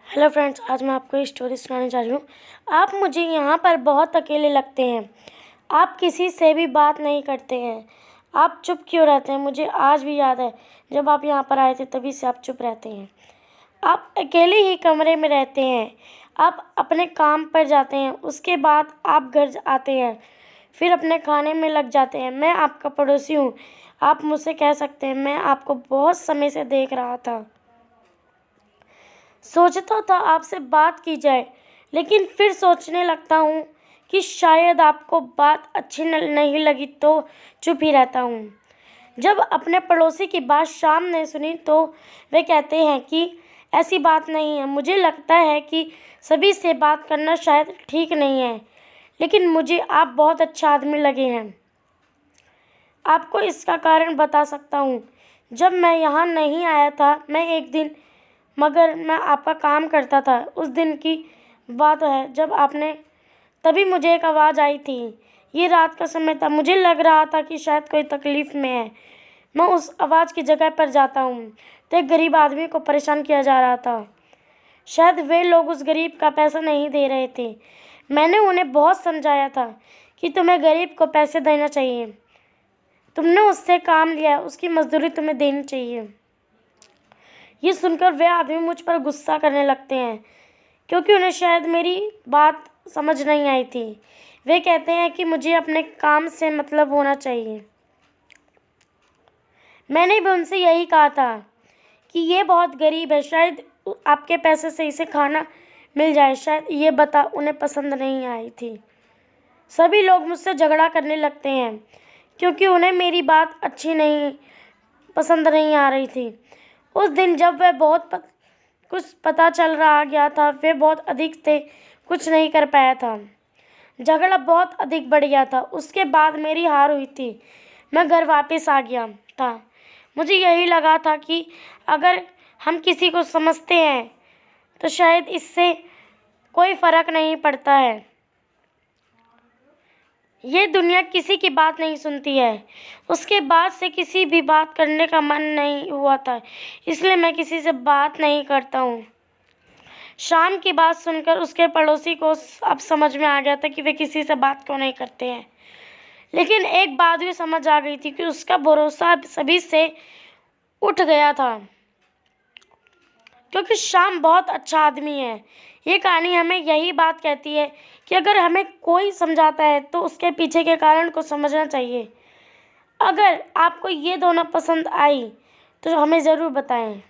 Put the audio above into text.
Hello friends, आज मैं आपको एक स्टोरी सुनाने जा रही हूँ। आप मुझे यहाँ पर बहुत अकेले लगते हैं। आप किसी से भी बात नहीं करते हैं। आप चुप क्यों रहते हैं? मुझे आज भी याद है जब आप यहाँ पर आए थे, तभी से आप चुप रहते हैं। आप अकेले ही कमरे में रहते हैं। आप अपने काम पर जाते हैं, उसके बाद आप घर आते हैं, फिर अपने खाने में लग जाते हैं। मैं आपका पड़ोसी हूँ, आप मुझसे कह सकते हैं। मैं आपको बहुत समय से देख रहा था, सोचता था आपसे बात की जाए, लेकिन फिर सोचने लगता हूँ कि शायद आपको बात अच्छी नहीं लगी तो चुप ही रहता हूँ। जब अपने पड़ोसी की बात शाम ने सुनी तो वे कहते हैं कि ऐसी बात नहीं है। मुझे लगता है कि सभी से बात करना शायद ठीक नहीं है, लेकिन मुझे आप बहुत अच्छा आदमी लगे हैं। आपको इसका कारण बता सकता हूँ। जब मैं यहाँ नहीं आया था, मैं एक दिन मगर मैं आपका काम करता था। उस दिन की बात है जब आपने तभी मुझे एक आवाज़ आई थी। ये रात का समय था, मुझे लग रहा था कि शायद कोई तकलीफ़ में है। मैं उस आवाज़ की जगह पर जाता हूँ तो एक गरीब आदमी को परेशान किया जा रहा था। शायद वे लोग उस गरीब का पैसा नहीं दे रहे थे। मैंने उन्हें बहुत समझाया था कि तुम्हें गरीब को पैसे देना चाहिए। तुमने उससे काम लिया है, उसकी मजदूरी तुम्हें देनी चाहिए। ये सुनकर वे आदमी मुझ पर गुस्सा करने लगते हैं, क्योंकि उन्हें शायद मेरी बात समझ नहीं आई थी। वे कहते हैं कि मुझे अपने काम से मतलब होना चाहिए। मैंने भी उनसे यही कहा था कि ये बहुत गरीब है, शायद आपके पैसे से इसे खाना मिल जाए। शायद ये बता उन्हें पसंद नहीं आई थी। सभी लोग मुझसे झगड़ा करने लगते हैं, क्योंकि उन्हें मेरी बात पसंद नहीं आ रही थी। उस दिन जब वह कुछ पता चल रहा गया था, वे बहुत अधिक थे, कुछ नहीं कर पाया था। झगड़ा बहुत अधिक बढ़ गया था। उसके बाद मेरी हार हुई थी। मैं घर वापस आ गया था। मुझे यही लगा था कि अगर हम किसी को समझते हैं तो शायद इससे कोई फ़र्क नहीं पड़ता है। ये दुनिया किसी की बात नहीं सुनती है। उसके बाद से किसी भी बात करने का मन नहीं हुआ था, इसलिए मैं किसी से बात नहीं करता हूँ। शाम की बात सुनकर उसके पड़ोसी को अब समझ में आ गया था कि वे किसी से बात क्यों नहीं करते हैं। लेकिन एक बात भी समझ आ गई थी कि उसका भरोसा सभी से उठ गया था, क्योंकि शाम बहुत अच्छा आदमी है। ये कहानी हमें यही बात कहती है कि अगर हमें कोई समझाता है तो उसके पीछे के कारण को समझना चाहिए। अगर आपको ये दोनों पसंद आई तो हमें ज़रूर बताएं।